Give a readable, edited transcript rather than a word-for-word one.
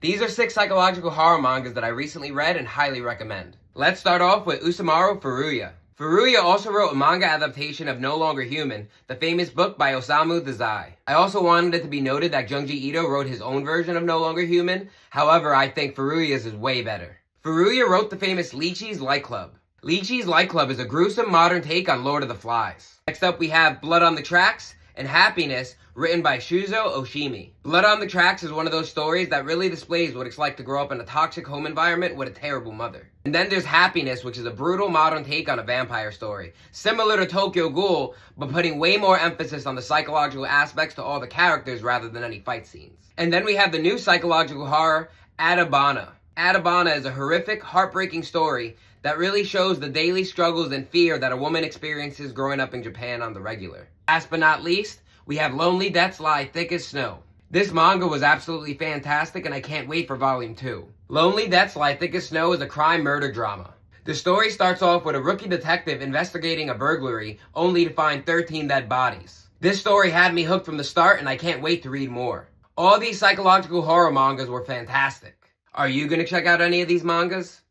These are 6 psychological horror mangas that I recently read and highly recommend. Let's start off with Usamaru Furuya. Furuya also wrote a manga adaptation of No Longer Human, the famous book by Osamu Dazai. I also wanted it to be noted that Junji Ito wrote his own version of No Longer Human, however I think Furuya's is way better. Furuya wrote the famous Lychee's Light Club. Lychee's Light Club is a gruesome modern take on Lord of the Flies. Next up we have Blood on the Tracks and Happiness, written by Shuzo Oshimi. Blood on the Tracks is one of those stories that really displays what it's like to grow up in a toxic home environment with a terrible mother. And then there's Happiness, which is a brutal modern take on a vampire story, similar to Tokyo Ghoul, but putting way more emphasis on the psychological aspects to all the characters rather than any fight scenes. And then we have the new psychological horror, Atabana. Atabana is a horrific, heartbreaking story that really shows the daily struggles and fear that a woman experiences growing up in Japan on the regular. Last but not least, we have Lonely Deaths Lie Thick as Snow. This manga was absolutely fantastic and I can't wait for volume 2. Lonely Deaths Lie Thick as Snow is a crime murder drama. The story starts off with a rookie detective investigating a burglary only to find 13 dead bodies. This story had me hooked from the start and I can't wait to read more. All these psychological horror mangas were fantastic. Are you gonna check out any of these mangas?